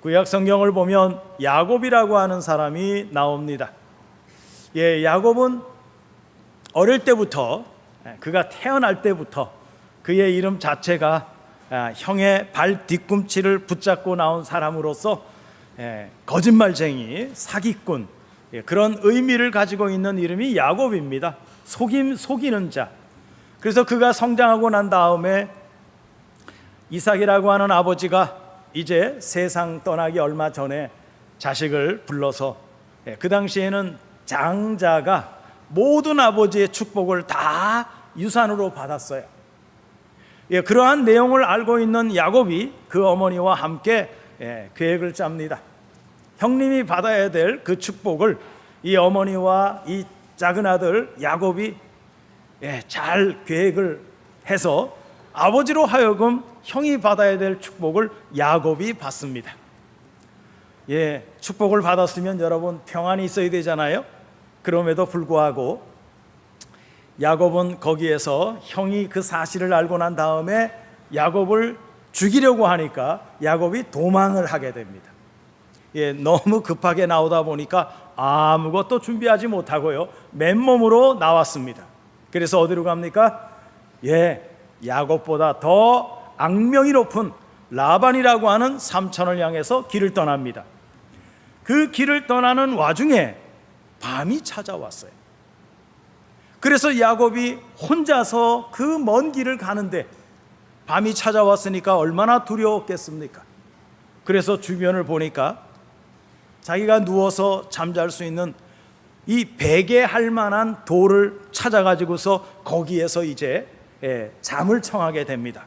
구약 성경을 보면 야곱이라고 하는 사람이 나옵니다. 야곱은 어릴 때부터, 그가 태어날 때부터 그의 이름 자체가 형의 발 뒤꿈치를 붙잡고 나온 사람으로서 거짓말쟁이, 사기꾼, 그런 의미를 가지고 있는 이름이 야곱입니다. 속이는 자. 그래서 그가 성장하고 난 다음에 이삭이라고 하는 아버지가 이제 세상 떠나기 얼마 전에 자식을 불러서, 그 당시에는 장자가 모든 아버지의 축복을 다 유산으로 받았어요. 그러한 내용을 알고 있는 야곱이 그 어머니와 함께 계획을 짭니다. 형님이 받아야 될 그 축복을 이 어머니와 이 작은 아들 야곱이 잘 계획을 해서 아버지로 하여금 형이 받아야 될 축복을 야곱이 받습니다. 축복을 받았으면 여러분 평안이 있어야 되잖아요. 그럼에도 불구하고 야곱은 거기에서 형이 그 사실을 알고 난 다음에 야곱을 죽이려고 하니까 야곱이 도망을 하게 됩니다. 너무 급하게 나오다 보니까 아무것도 준비하지 못하고요, 맨몸으로 나왔습니다. 그래서 어디로 갑니까? 야곱보다 더 악명이 높은 라반이라고 하는 삼촌을 향해서 길을 떠납니다. 그 길을 떠나는 와중에 밤이 찾아왔어요. 그래서 야곱이 혼자서 그 먼 길을 가는데 밤이 찾아왔으니까 얼마나 두려웠겠습니까? 그래서 주변을 보니까 자기가 누워서 잠잘 수 있는 이 베개 할 만한 돌을 찾아가지고서 거기에서 이제 잠을 청하게 됩니다.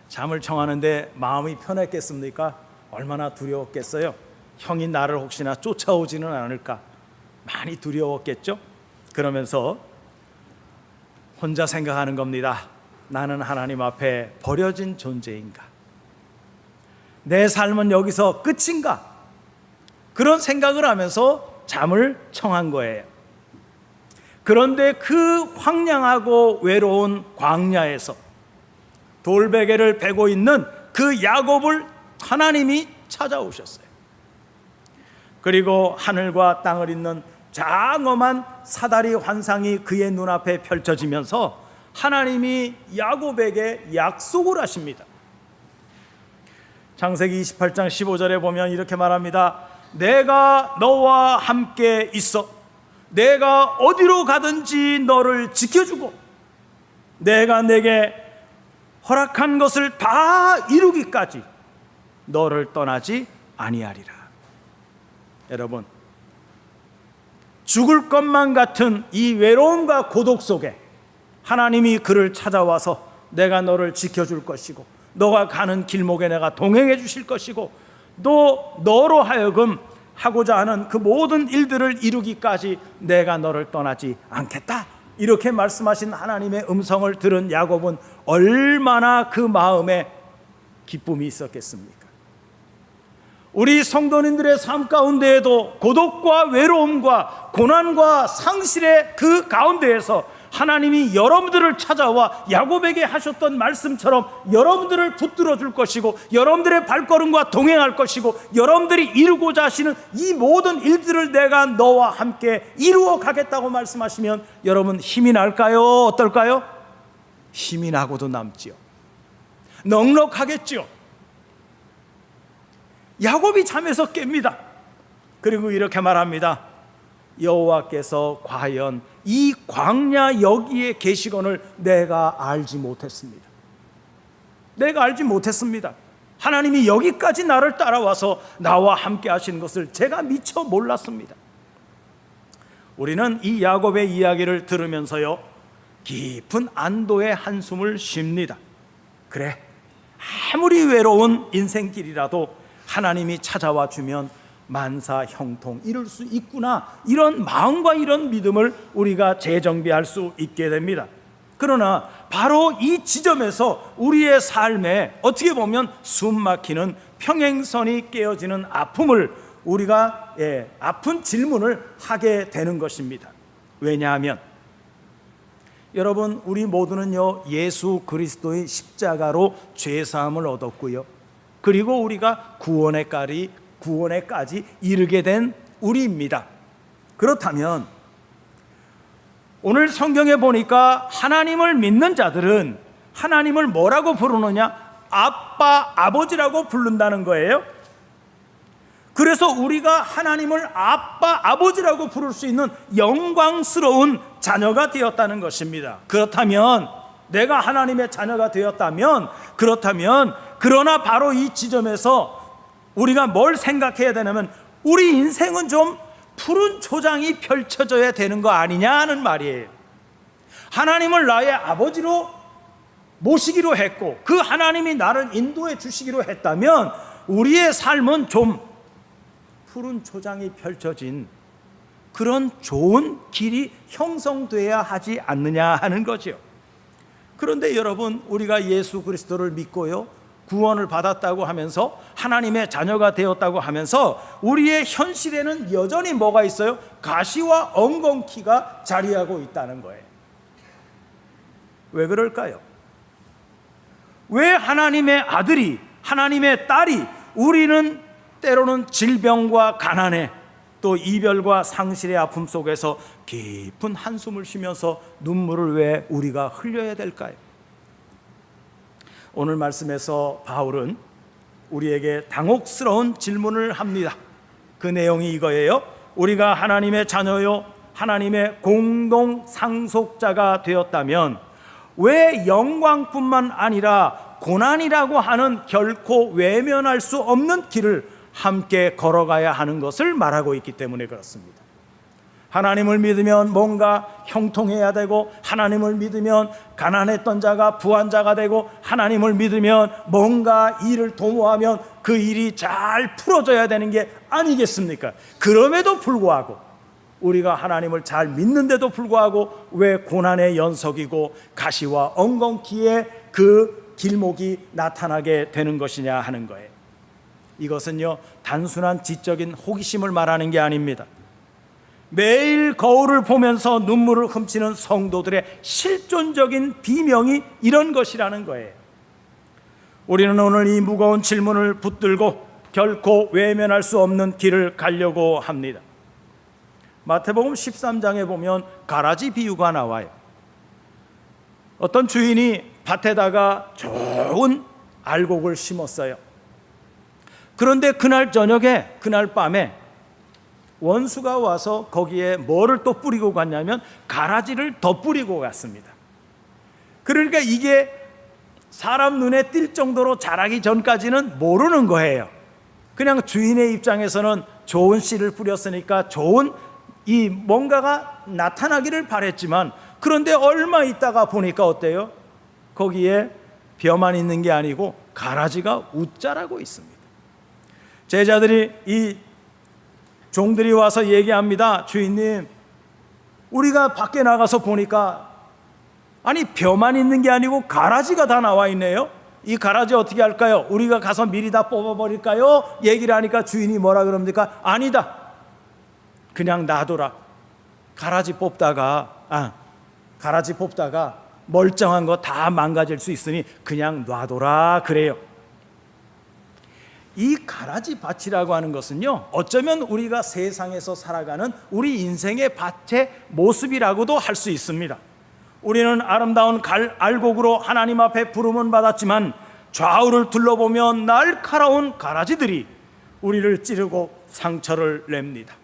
잠을 청하는데 마음이 편했겠습니까? 얼마나 두려웠겠어요? 형이 나를 혹시나 쫓아오지는 않을까? 많이 두려웠겠죠? 그러면서 혼자 생각하는 겁니다. 나는 하나님 앞에 버려진 존재인가? 내 삶은 여기서 끝인가? 그런 생각을 하면서 잠을 청한 거예요. 그런데 그 황량하고 외로운 광야에서 돌베개를 베고 있는 그 야곱을 하나님이 찾아오셨어요. 그리고 하늘과 땅을 잇는 장엄한 사다리 환상이 그의 눈앞에 펼쳐지면서 하나님이 야곱에게 약속을 하십니다. 창세기 28장 15절에 보면 이렇게 말합니다. 내가 너와 함께 있어 내가 어디로 가든지 너를 지켜주고 내가 내게 허락한 것을 다 이루기까지 너를 떠나지 아니하리라. 여러분, 죽을 것만 같은 이 외로움과 고독 속에 하나님이 그를 찾아와서 내가 너를 지켜줄 것이고 너가 가는 길목에 내가 동행해 주실 것이고 또 너로 하여금 하고자 하는 그 모든 일들을 이루기까지 내가 너를 떠나지 않겠다, 이렇게 말씀하신 하나님의 음성을 들은 야곱은 얼마나 그 마음에 기쁨이 있었겠습니까? 우리 성도님들의 삶 가운데에도 고독과 외로움과 고난과 상실의 그 가운데에서 하나님이 여러분들을 찾아와 야곱에게 하셨던 말씀처럼 여러분들을 붙들어 줄 것이고 여러분들의 발걸음과 동행할 것이고 여러분들이 이루고자 하시는 이 모든 일들을 내가 너와 함께 이루어 가겠다고 말씀하시면 여러분 힘이 날까요? 어떨까요? 힘이 나고도 남지요. 넉넉하겠지요. 야곱이 잠에서 깹니다. 그리고 이렇게 말합니다. 여호와께서 과연 이 광야 여기에 계시건을 내가 알지 못했습니다. 내가 알지 못했습니다. 하나님이 여기까지 나를 따라와서 나와 함께 하신 것을 제가 미처 몰랐습니다. 우리는 이 야곱의 이야기를 들으면서요, 깊은 안도의 한숨을 쉽니다. 그래, 아무리 외로운 인생길이라도 하나님이 찾아와 주면 만사 형통 이룰 수 있구나, 이런 마음과 이런 믿음을 우리가 재정비할 수 있게 됩니다. 그러나 바로 이 지점에서 우리의 삶에 어떻게 보면 숨막히는 평행선이 깨어지는 아픔을 우리가 아픈 질문을 하게 되는 것입니다. 왜냐하면 여러분, 우리 모두는요 예수 그리스도의 십자가로 죄사함을 얻었고요, 그리고 우리가 구원에까지 이르게 된 우리입니다. 그렇다면 오늘 성경에 보니까 하나님을 믿는 자들은 하나님을 뭐라고 부르느냐? 아빠, 아버지라고 부른다는 거예요. 그래서 우리가 하나님을 아빠, 아버지라고 부를 수 있는 영광스러운 자녀가 되었다는 것입니다. 그렇다면 내가 하나님의 자녀가 되었다면, 그러나 바로 이 지점에서 우리가 뭘 생각해야 되냐면, 우리 인생은 좀 푸른 초장이 펼쳐져야 되는 거 아니냐 하는 말이에요. 하나님을 나의 아버지로 모시기로 했고 그 하나님이 나를 인도해 주시기로 했다면 우리의 삶은 좀 푸른 초장이 펼쳐진 그런 좋은 길이 형성돼야 하지 않느냐 하는 거죠. 그런데 여러분, 우리가 예수 그리스도를 믿고요, 구원을 받았다고 하면서 하나님의 자녀가 되었다고 하면서 우리의 현실에는 여전히 뭐가 있어요? 가시와 엉겅퀴가 자리하고 있다는 거예요. 왜 그럴까요? 왜 하나님의 아들이, 하나님의 딸이 우리는 때로는 질병과 가난에 또 이별과 상실의 아픔 속에서 깊은 한숨을 쉬면서 눈물을 왜 우리가 흘려야 될까요? 오늘 말씀에서 바울은 우리에게 당혹스러운 질문을 합니다. 그 내용이 이거예요. 우리가 하나님의 자녀요, 하나님의 공동 상속자가 되었다면 왜 영광뿐만 아니라 고난이라고 하는 결코 외면할 수 없는 길을 함께 걸어가야 하는 것을 말하고 있기 때문에 그렇습니다. 하나님을 믿으면 뭔가 형통해야 되고, 하나님을 믿으면 가난했던 자가 부한 자가 되고, 하나님을 믿으면 뭔가 일을 도모하면 그 일이 잘 풀어져야 되는 게 아니겠습니까? 그럼에도 불구하고 우리가 하나님을 잘 믿는데도 불구하고 왜 고난의 연속이고 가시와 엉겅퀴의 그 길목이 나타나게 되는 것이냐 하는 거예요. 이것은요, 단순한 지적인 호기심을 말하는 게 아닙니다. 매일 거울을 보면서 눈물을 훔치는 성도들의 실존적인 비명이 이런 것이라는 거예요. 우리는 오늘 이 무거운 질문을 붙들고 결코 외면할 수 없는 길을 가려고 합니다. 마태복음 13장에 보면 가라지 비유가 나와요. 어떤 주인이 밭에다가 좋은 알곡을 심었어요. 그런데 그날 저녁에, 그날 밤에 원수가 와서 거기에 뭐를 또 뿌리고 갔냐면 가라지를 더 뿌리고 갔습니다. 그러니까 이게 사람 눈에 띌 정도로 자라기 전까지는 모르는 거예요. 그냥 주인의 입장에서는 좋은 씨를 뿌렸으니까 좋은 이 뭔가가 나타나기를 바랬지만, 그런데 얼마 있다가 보니까 어때요? 거기에 벼만 있는 게 아니고 가라지가 웃자라고 있습니다. 제자들이, 이 종들이 와서 얘기합니다. 주인님, 우리가 밖에 나가서 보니까 아니 벼만 있는 게 아니고 가라지가 다 나와 있네요. 이 가라지 어떻게 할까요? 우리가 가서 미리 다 뽑아버릴까요? 얘기를 하니까 주인이 뭐라 그럽니까? 아니다, 그냥 놔둬라. 가라지 뽑다가 멀쩡한 거 다 망가질 수 있으니 그냥 놔둬라 그래요. 이 가라지 밭이라고 하는 것은요, 어쩌면 우리가 세상에서 살아가는 우리 인생의 밭의 모습이라고도 할 수 있습니다. 우리는 아름다운 알곡으로 하나님 앞에 부름은 받았지만 좌우를 둘러보면 날카로운 가라지들이 우리를 찌르고 상처를 냅니다.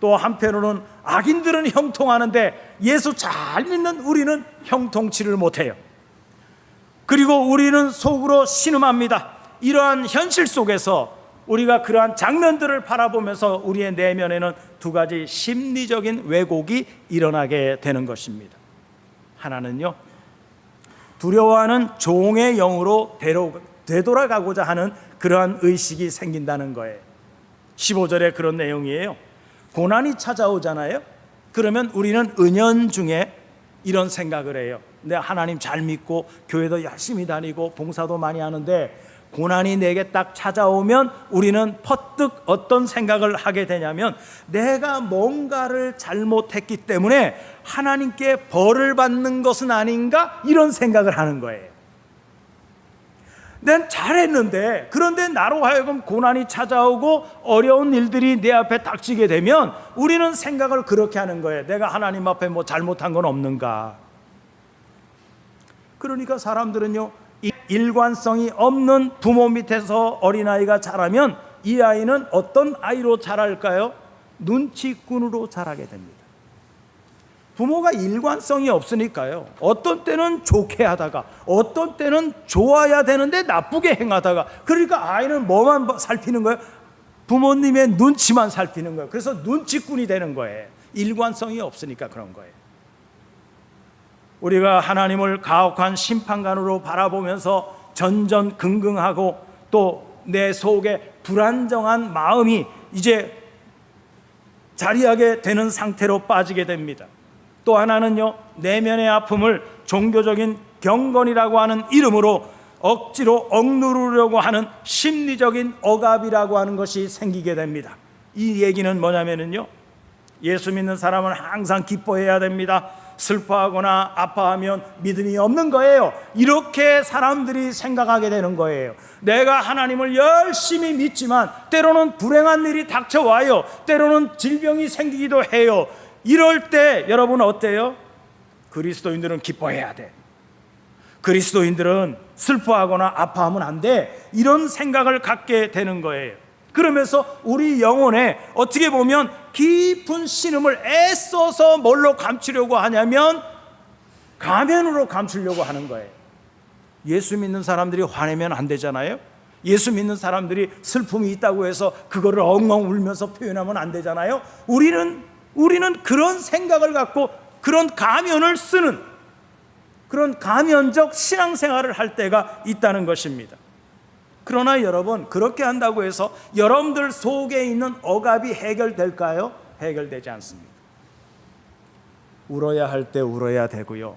또 한편으로는 악인들은 형통하는데 예수 잘 믿는 우리는 형통치를 못해요. 그리고 우리는 속으로 신음합니다. 이러한 현실 속에서 우리가 그러한 장면들을 바라보면서 우리의 내면에는 두 가지 심리적인 왜곡이 일어나게 되는 것입니다. 하나는요, 두려워하는 종의 영으로 되돌아가고자 하는 그러한 의식이 생긴다는 거예요. 15절에 그런 내용이에요. 고난이 찾아오잖아요. 그러면 우리는 은연중에 이런 생각을 해요. 내가 하나님 잘 믿고 교회도 열심히 다니고 봉사도 많이 하는데 고난이 내게 딱 찾아오면 우리는 퍼뜩 어떤 생각을 하게 되냐면, 내가 뭔가를 잘못했기 때문에 하나님께 벌을 받는 것은 아닌가, 이런 생각을 하는 거예요. 난 잘했는데, 그런데 나로 하여금 고난이 찾아오고 어려운 일들이 내 앞에 닥치게 되면 우리는 생각을 그렇게 하는 거예요. 내가 하나님 앞에 뭐 잘못한 건 없는가? 그러니까 사람들은요, 일관성이 없는 부모 밑에서 어린아이가 자라면 이 아이는 어떤 아이로 자랄까요? 눈치꾼으로 자라게 됩니다. 부모가 일관성이 없으니까요, 어떤 때는 좋게 하다가 어떤 때는 좋아야 되는데 나쁘게 행하다가, 그러니까 아이는 뭐만 살피는 거예요? 부모님의 눈치만 살피는 거예요. 그래서 눈치꾼이 되는 거예요. 일관성이 없으니까 그런 거예요. 우리가 하나님을 가혹한 심판관으로 바라보면서 전전긍긍하고 또 내 속에 불안정한 마음이 이제 자리하게 되는 상태로 빠지게 됩니다. 또 하나는요, 내면의 아픔을 종교적인 경건이라고 하는 이름으로 억지로 억누르려고 하는 심리적인 억압이라고 하는 것이 생기게 됩니다. 이 얘기는 뭐냐면요, 예수 믿는 사람은 항상 기뻐해야 됩니다. 슬퍼하거나 아파하면 믿음이 없는 거예요. 이렇게 사람들이 생각하게 되는 거예요. 내가 하나님을 열심히 믿지만 때로는 불행한 일이 닥쳐와요. 때로는 질병이 생기기도 해요. 이럴 때 여러분 어때요? 그리스도인들은 기뻐해야 돼. 그리스도인들은 슬퍼하거나 아파하면 안 돼. 이런 생각을 갖게 되는 거예요. 그러면서 우리 영혼에 어떻게 보면 깊은 신음을 애써서 뭘로 감추려고 하냐면 가면으로 감추려고 하는 거예요. 예수 믿는 사람들이 화내면 안 되잖아요. 예수 믿는 사람들이 슬픔이 있다고 해서 그거를 엉엉 울면서 표현하면 안 되잖아요. 우리는 그런 생각을 갖고 그런 가면을 쓰는 그런 가면적 신앙생활을 할 때가 있다는 것입니다. 그러나 여러분, 그렇게 한다고 해서 여러분들 속에 있는 억압이 해결될까요? 해결되지 않습니다. 울어야 할 때 울어야 되고요,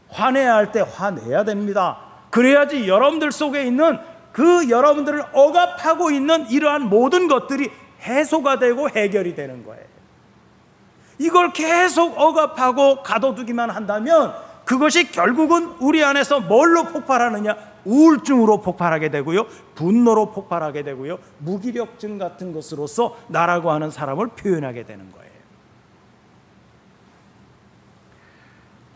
화내야 할 때 화내야 됩니다. 그래야지 여러분들 속에 있는 그 여러분들을 억압하고 있는 이러한 모든 것들이 해소가 되고 해결이 되는 거예요. 이걸 계속 억압하고 가둬두기만 한다면 그것이 결국은 우리 안에서 뭘로 폭발하느냐? 우울증으로 폭발하게 되고요, 분노로 폭발하게 되고요, 무기력증 같은 것으로서 나라고 하는 사람을 표현하게 되는 거예요.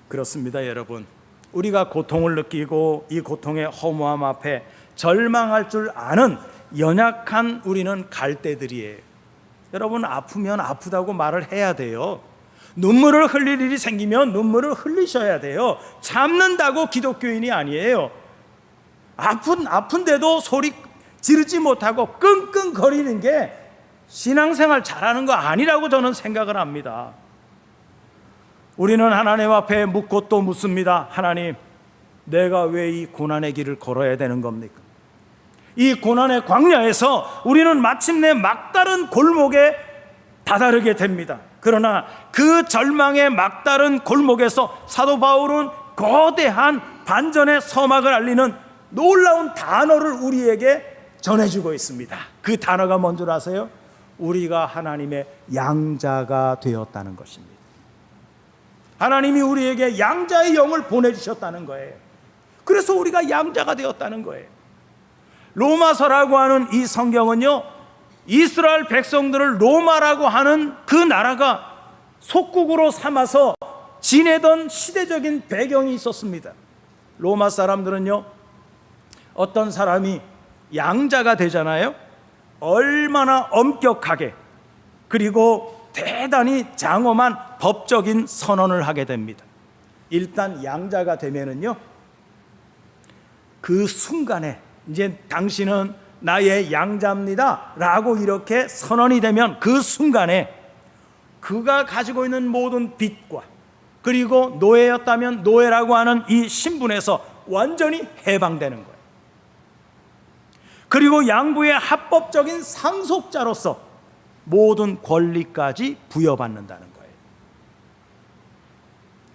그렇습니다, 여러분. 우리가 고통을 느끼고 이 고통의 허무함 앞에 절망할 줄 아는 연약한 우리는 갈대들이에요. 여러분, 아프면 아프다고 말을 해야 돼요. 눈물을 흘릴 일이 생기면 눈물을 흘리셔야 돼요. 참는다고 기독교인이 아니에요. 아픈데도 소리 지르지 못하고 끙끙거리는 게 신앙생활 잘하는 거 아니라고 저는 생각을 합니다. 우리는 하나님 앞에 묻고 또 묻습니다. 하나님, 내가 왜 이 고난의 길을 걸어야 되는 겁니까? 이 고난의 광야에서 우리는 마침내 막다른 골목에 다다르게 됩니다. 그러나 그 절망의 막다른 골목에서 사도 바울은 거대한 반전의 서막을 알리는 놀라운 단어를 우리에게 전해주고 있습니다. 그 단어가 뭔 줄 아세요? 우리가 하나님의 양자가 되었다는 것입니다. 하나님이 우리에게 양자의 영을 보내주셨다는 거예요. 그래서 우리가 양자가 되었다는 거예요. 로마서라고 하는 이 성경은요, 이스라엘 백성들을 로마라고 하는 그 나라가 속국으로 삼아서 지내던 시대적인 배경이 있었습니다. 로마 사람들은요, 어떤 사람이 양자가 되잖아요, 얼마나 엄격하게 그리고 대단히 장엄한 법적인 선언을 하게 됩니다. 일단 양자가 되면은요, 그 순간에 이제 당신은 나의 양자입니다 라고 이렇게 선언이 되면 그 순간에 그가 가지고 있는 모든 빚과 그리고 노예였다면 노예라고 하는 이 신분에서 완전히 해방되는 거예요. 그리고 양부의 합법적인 상속자로서 모든 권리까지 부여받는다는 거예요.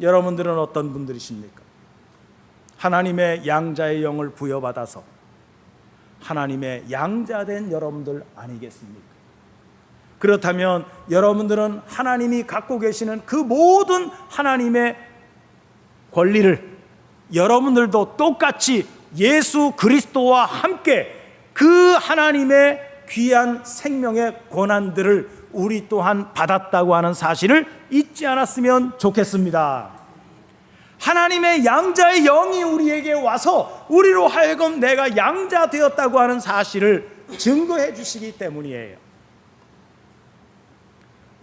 여러분들은 어떤 분들이십니까? 하나님의 양자의 영을 부여받아서 하나님의 양자된 여러분들 아니겠습니까? 그렇다면 여러분들은 하나님이 갖고 계시는 그 모든 하나님의 권리를 여러분들도 똑같이 예수 그리스도와 함께 그 하나님의 귀한 생명의 권한들을 우리 또한 받았다고 하는 사실을 잊지 않았으면 좋겠습니다. 하나님의 양자의 영이 우리에게 와서 우리로 하여금 내가 양자 되었다고 하는 사실을 증거해 주시기 때문이에요.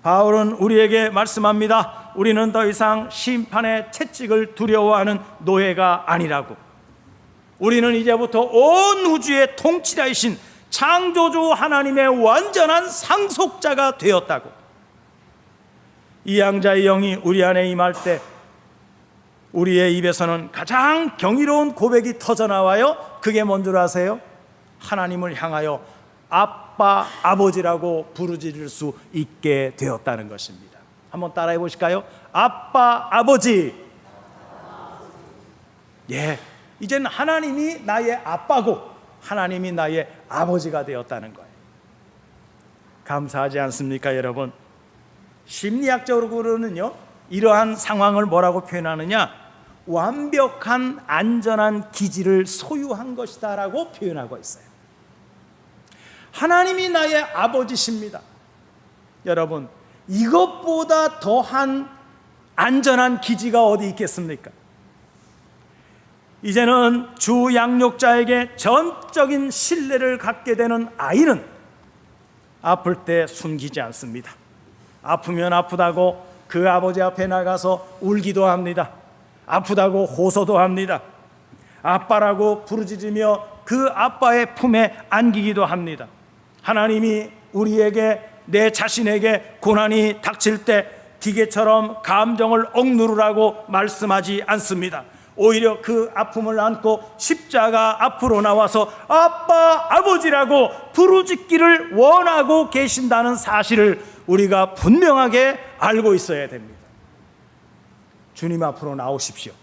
바울은 우리에게 말씀합니다. 우리는 더 이상 심판의 채찍을 두려워하는 노예가 아니라고. 우리는 이제부터 온 우주의 통치자이신 창조주 하나님의 완전한 상속자가 되었다고. 이 양자의 영이 우리 안에 임할 때 우리의 입에서는 가장 경이로운 고백이 터져나와요. 그게 뭔 줄 아세요? 하나님을 향하여 아빠, 아버지라고 부르짖을 수 있게 되었다는 것입니다. 한번 따라해 보실까요? 아빠, 아버지. 예, 이제는 하나님이 나의 아빠고 하나님이 나의 아버지가 되었다는 거예요. 감사하지 않습니까, 여러분? 심리학적으로는요, 이러한 상황을 뭐라고 표현하느냐? 완벽한 안전한 기지를 소유한 것이다 라고 표현하고 있어요. 하나님이 나의 아버지십니다. 여러분, 이것보다 더한 안전한 기지가 어디 있겠습니까? 이제는 주 양육자에게 전적인 신뢰를 갖게 되는 아이는 아플 때 숨기지 않습니다. 아프면 아프다고 그 아버지 앞에 나가서 울기도 합니다. 아프다고 호소도 합니다. 아빠라고 부르짖으며 그 아빠의 품에 안기기도 합니다. 하나님이 우리에게, 내 자신에게 고난이 닥칠 때 기계처럼 감정을 억누르라고 말씀하지 않습니다. 오히려 그 아픔을 안고 십자가 앞으로 나와서 아빠, 아버지라고 부르짖기를 원하고 계신다는 사실을 우리가 분명하게 알고 있어야 됩니다. 주님 앞으로 나오십시오.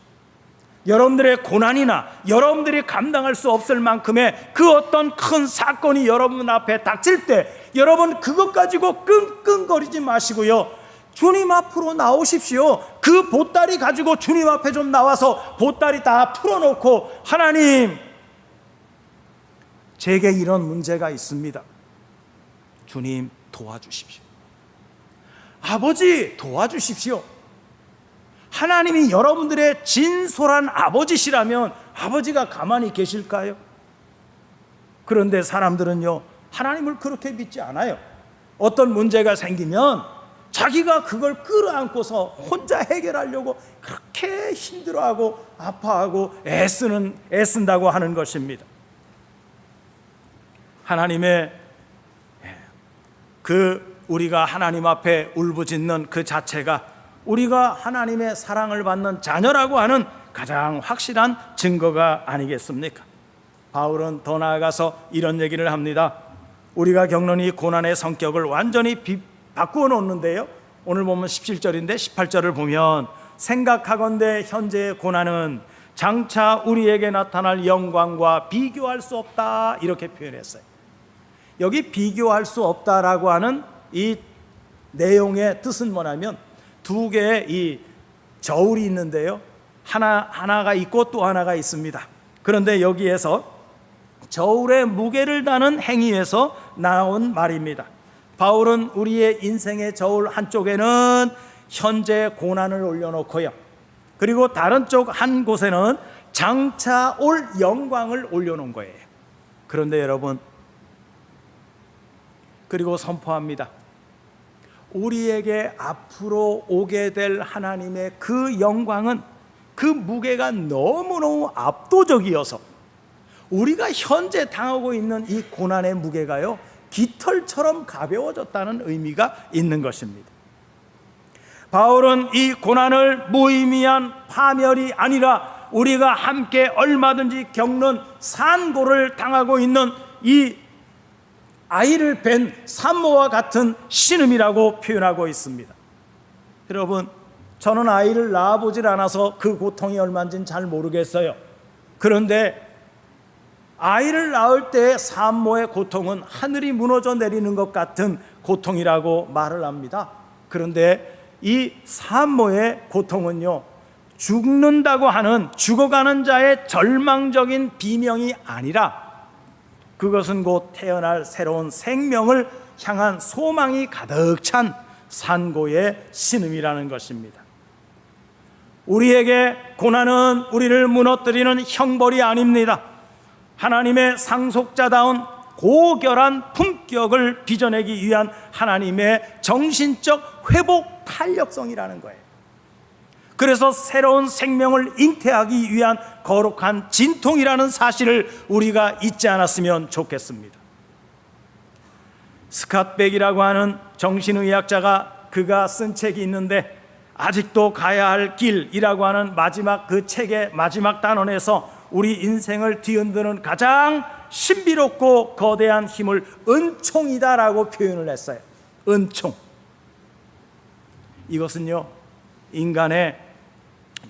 여러분들의 고난이나 여러분들이 감당할 수 없을 만큼의 그 어떤 큰 사건이 여러분 앞에 닥칠 때 여러분 그것 가지고 끙끙거리지 마시고요, 주님 앞으로 나오십시오. 그 보따리 가지고 주님 앞에 좀 나와서 보따리 다 풀어놓고, 하나님, 제게 이런 문제가 있습니다. 주님 도와주십시오. 아버지 도와주십시오. 하나님이 여러분들의 진솔한 아버지시라면 아버지가 가만히 계실까요? 그런데 사람들은요, 하나님을 그렇게 믿지 않아요. 어떤 문제가 생기면 자기가 그걸 끌어안고서 혼자 해결하려고 그렇게 힘들어하고 아파하고 애쓴다고 하는 것입니다. 하나님의 우리가 하나님 앞에 울부짖는 그 자체가 우리가 하나님의 사랑을 받는 자녀라고 하는 가장 확실한 증거가 아니겠습니까? 바울은 더 나아가서 이런 얘기를 합니다. 우리가 겪는 이 고난의 성격을 완전히 바꾸어 놓는데요, 오늘 보면 17절인데 18절을 보면 생각하건대 현재의 고난은 장차 우리에게 나타날 영광과 비교할 수 없다, 이렇게 표현했어요. 여기 비교할 수 없다라고 하는 이 내용의 뜻은 뭐냐면 두 개의 이 저울이 있는데요, 하나가 있고 또 하나가 있습니다. 그런데 여기에서 저울의 무게를 다는 행위에서 나온 말입니다. 바울은 우리의 인생의 저울 한쪽에는 현재 고난을 올려놓고요, 그리고 다른 쪽 한 곳에는 장차 올 영광을 올려놓은 거예요. 그런데 여러분, 그리고 선포합니다. 우리에게 앞으로 오게 될 하나님의 그 영광은 그 무게가 너무너무 압도적이어서 우리가 현재 당하고 있는 이 고난의 무게가요, 깃털처럼 가벼워졌다는 의미가 있는 것입니다. 바울은 이 고난을 무의미한 파멸이 아니라 우리가 함께 얼마든지 겪는 산고를 당하고 있는 이 아이를 뵌 산모와 같은 신음이라고 표현하고 있습니다. 여러분, 저는 아이를 낳아보질 않아서 그 고통이 얼마인지는 잘 모르겠어요. 그런데 아이를 낳을 때 산모의 고통은 하늘이 무너져 내리는 것 같은 고통이라고 말을 합니다. 그런데 이 산모의 고통은요, 죽는다고 하는 죽어가는 자의 절망적인 비명이 아니라 그것은 곧 태어날 새로운 생명을 향한 소망이 가득 찬 산고의 신음이라는 것입니다. 우리에게 고난은 우리를 무너뜨리는 형벌이 아닙니다. 하나님의 상속자다운 고결한 품격을 빚어내기 위한 하나님의 정신적 회복 탄력성이라는 거예요. 그래서 새로운 생명을 잉태하기 위한 거룩한 진통이라는 사실을 우리가 잊지 않았으면 좋겠습니다. 스캇 백이라고 하는 정신의학자가 그가 쓴 책이 있는데 아직도 가야 할 길이라고 하는 마지막 그 책의 마지막 단원에서 우리 인생을 뒤흔드는 가장 신비롭고 거대한 힘을 은총이다라고 표현을 했어요. 은총. 이것은요, 인간의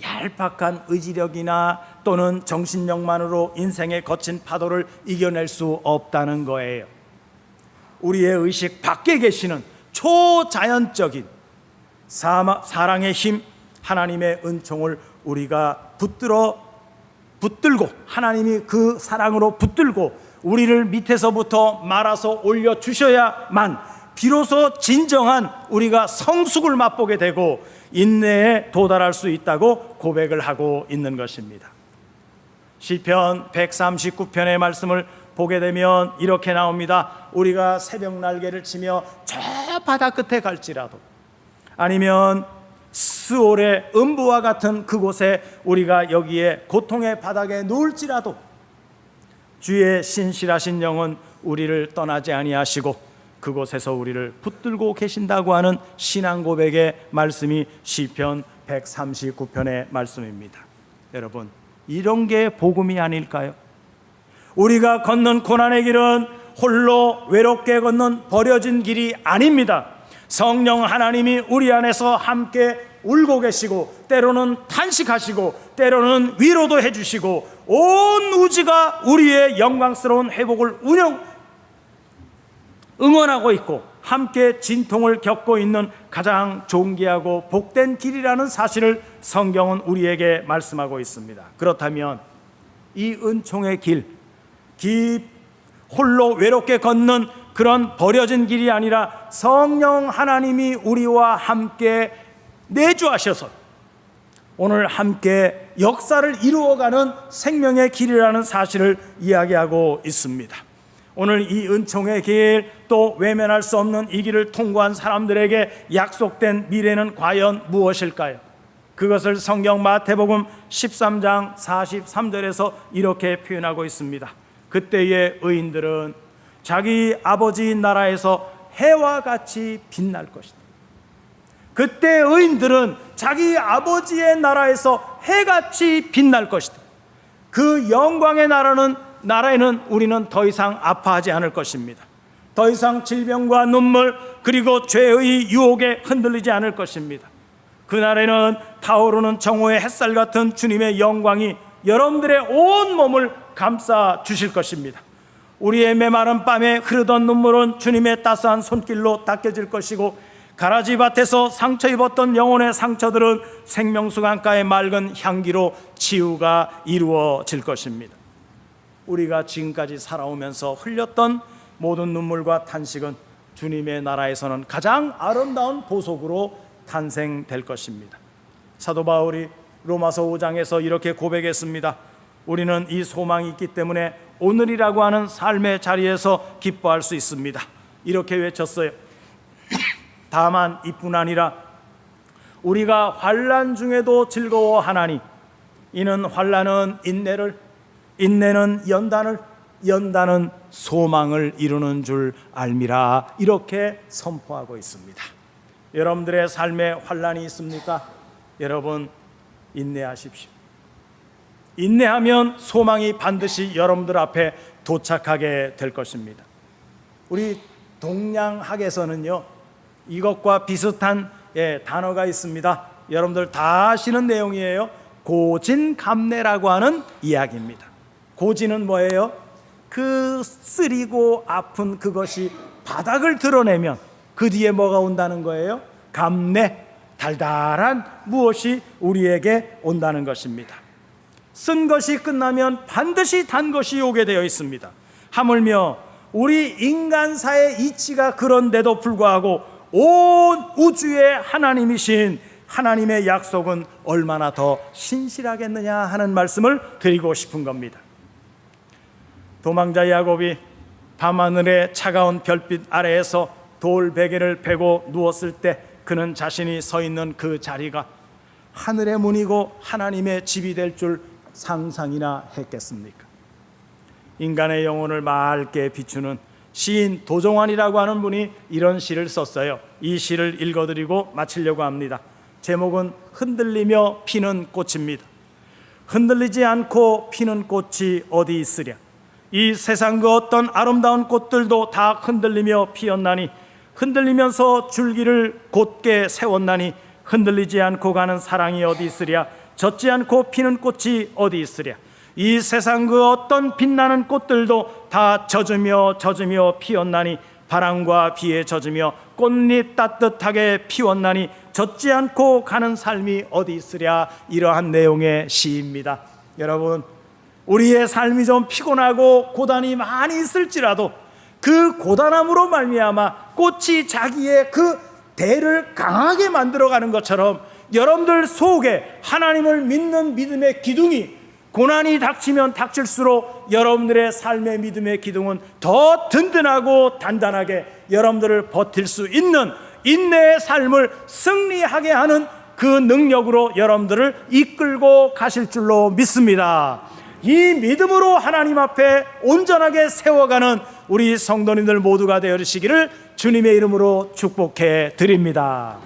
얄팍한 의지력이나 또는 정신력만으로 인생의 거친 파도를 이겨낼 수 없다는 거예요. 우리의 의식 밖에 계시는 초자연적인 사랑의 힘, 하나님의 은총을 우리가 붙들고 하나님이 그 사랑으로 붙들고 우리를 밑에서부터 말아서 올려주셔야만 비로소 진정한 우리가 성숙을 맛보게 되고 인내에 도달할 수 있다고 고백을 하고 있는 것입니다. 시편 139편의 말씀을 보게 되면 이렇게 나옵니다. 우리가 새벽 날개를 치며 저 바다 끝에 갈지라도, 아니면 스올의 음부와 같은 그곳에 우리가 여기에 고통의 바닥에 누울지라도 주의 신실하신 영은 우리를 떠나지 아니하시고 그곳에서 우리를 붙들고 계신다고 하는 신앙 고백의 말씀이 시편 139편의 말씀입니다. 여러분, 이런 게 복음이 아닐까요? 우리가 걷는 고난의 길은 홀로 외롭게 걷는 버려진 길이 아닙니다. 성령 하나님이 우리 안에서 함께 울고 계시고 때로는 탄식하시고 때로는 위로도 해주시고 온 우주가 우리의 영광스러운 회복을 응원하고 있고 함께 진통을 겪고 있는 가장 존귀하고 복된 길이라는 사실을 성경은 우리에게 말씀하고 있습니다. 그렇다면 이 은총의 길, 홀로 외롭게 걷는 그런 버려진 길이 아니라 성령 하나님이 우리와 함께 내주하셔서 오늘 함께 역사를 이루어가는 생명의 길이라는 사실을 이야기하고 있습니다. 오늘 이 은총의 길, 또 외면할 수 없는 이 길을 통과한 사람들에게 약속된 미래는 과연 무엇일까요? 그것을 성경 마태복음 13장 43절에서 이렇게 표현하고 있습니다. 그때의 의인들은 자기 아버지 나라에서 해와 같이 빛날 것이다. 그때 의인들은 자기 아버지의 나라에서 해같이 빛날 것이다. 그 영광의 나라에는 우리는 더 이상 아파하지 않을 것입니다. 더 이상 질병과 눈물 그리고 죄의 유혹에 흔들리지 않을 것입니다. 그날에는 타오르는 정오의 햇살 같은 주님의 영광이 여러분들의 온 몸을 감싸 주실 것입니다. 우리의 메마른 밤에 흐르던 눈물은 주님의 따스한 손길로 닦여질 것이고 가라지 밭에서 상처 입었던 영혼의 상처들은 생명수 강가의 맑은 향기로 치유가 이루어질 것입니다. 우리가 지금까지 살아오면서 흘렸던 모든 눈물과 탄식은 주님의 나라에서는 가장 아름다운 보석으로 탄생될 것입니다. 사도 바울이 로마서 5장에서 이렇게 고백했습니다. 우리는 이 소망이 있기 때문에 오늘이라고 하는 삶의 자리에서 기뻐할 수 있습니다. 이렇게 외쳤어요. 다만 이뿐 아니라 우리가 환난 중에도 즐거워하나니 이는 환난은 인내를, 인내는 연단을, 연단은 소망을 이루는 줄 알미라. 이렇게 선포하고 있습니다. 여러분들의 삶에 환난이 있습니까? 여러분 인내하십시오. 인내하면 소망이 반드시 여러분들 앞에 도착하게 될 것입니다. 우리 동양학에서는요, 이것과 비슷한 단어가 있습니다. 여러분들 다 아시는 내용이에요. 고진감래라고 하는 이야기입니다. 고진은 뭐예요? 그 쓰리고 아픈 그것이 바닥을 드러내면 그 뒤에 뭐가 온다는 거예요? 감래. 달달한 무엇이 우리에게 온다는 것입니다. 쓴 것이 끝나면 반드시 단 것이 오게 되어 있습니다. 하물며 우리 인간사의 이치가 그런데도 불구하고 온 우주의 하나님이신 하나님의 약속은 얼마나 더 신실하겠느냐 하는 말씀을 드리고 싶은 겁니다. 도망자 야곱이 밤하늘의 차가운 별빛 아래에서 돌 베개를 베고 누웠을 때 그는 자신이 서 있는 그 자리가 하늘의 문이고 하나님의 집이 될 줄 상상이나 했겠습니까? 인간의 영혼을 맑게 비추는 시인 도종환이라고 하는 분이 이런 시를 썼어요. 이 시를 읽어드리고 마치려고 합니다. 제목은 흔들리며 피는 꽃입니다. 흔들리지 않고 피는 꽃이 어디 있으랴. 이 세상 그 어떤 아름다운 꽃들도 다 흔들리며 피었나니 흔들리면서 줄기를 곧게 세웠나니 흔들리지 않고 가는 사랑이 어디 있으랴. 젖지 않고 피는 꽃이 어디 있으랴. 이 세상 그 어떤 빛나는 꽃들도 다 젖으며 피었나니 바람과 비에 젖으며 꽃잎 따뜻하게 피웠나니 젖지 않고 가는 삶이 어디 있으랴. 이러한 내용의 시입니다. 여러분, 우리의 삶이 좀 피곤하고 고단이 많이 있을지라도 그 고단함으로 말미암아 꽃이 자기의 그 대를 강하게 만들어가는 것처럼 여러분들 속에 하나님을 믿는 믿음의 기둥이 고난이 닥치면 닥칠수록 여러분들의 삶의 믿음의 기둥은 더 든든하고 단단하게 여러분들을 버틸 수 있는 인내의 삶을 승리하게 하는 그 능력으로 여러분들을 이끌고 가실 줄로 믿습니다. 이 믿음으로 하나님 앞에 온전하게 세워가는 우리 성도님들 모두가 되어주시기를 주님의 이름으로 축복해 드립니다.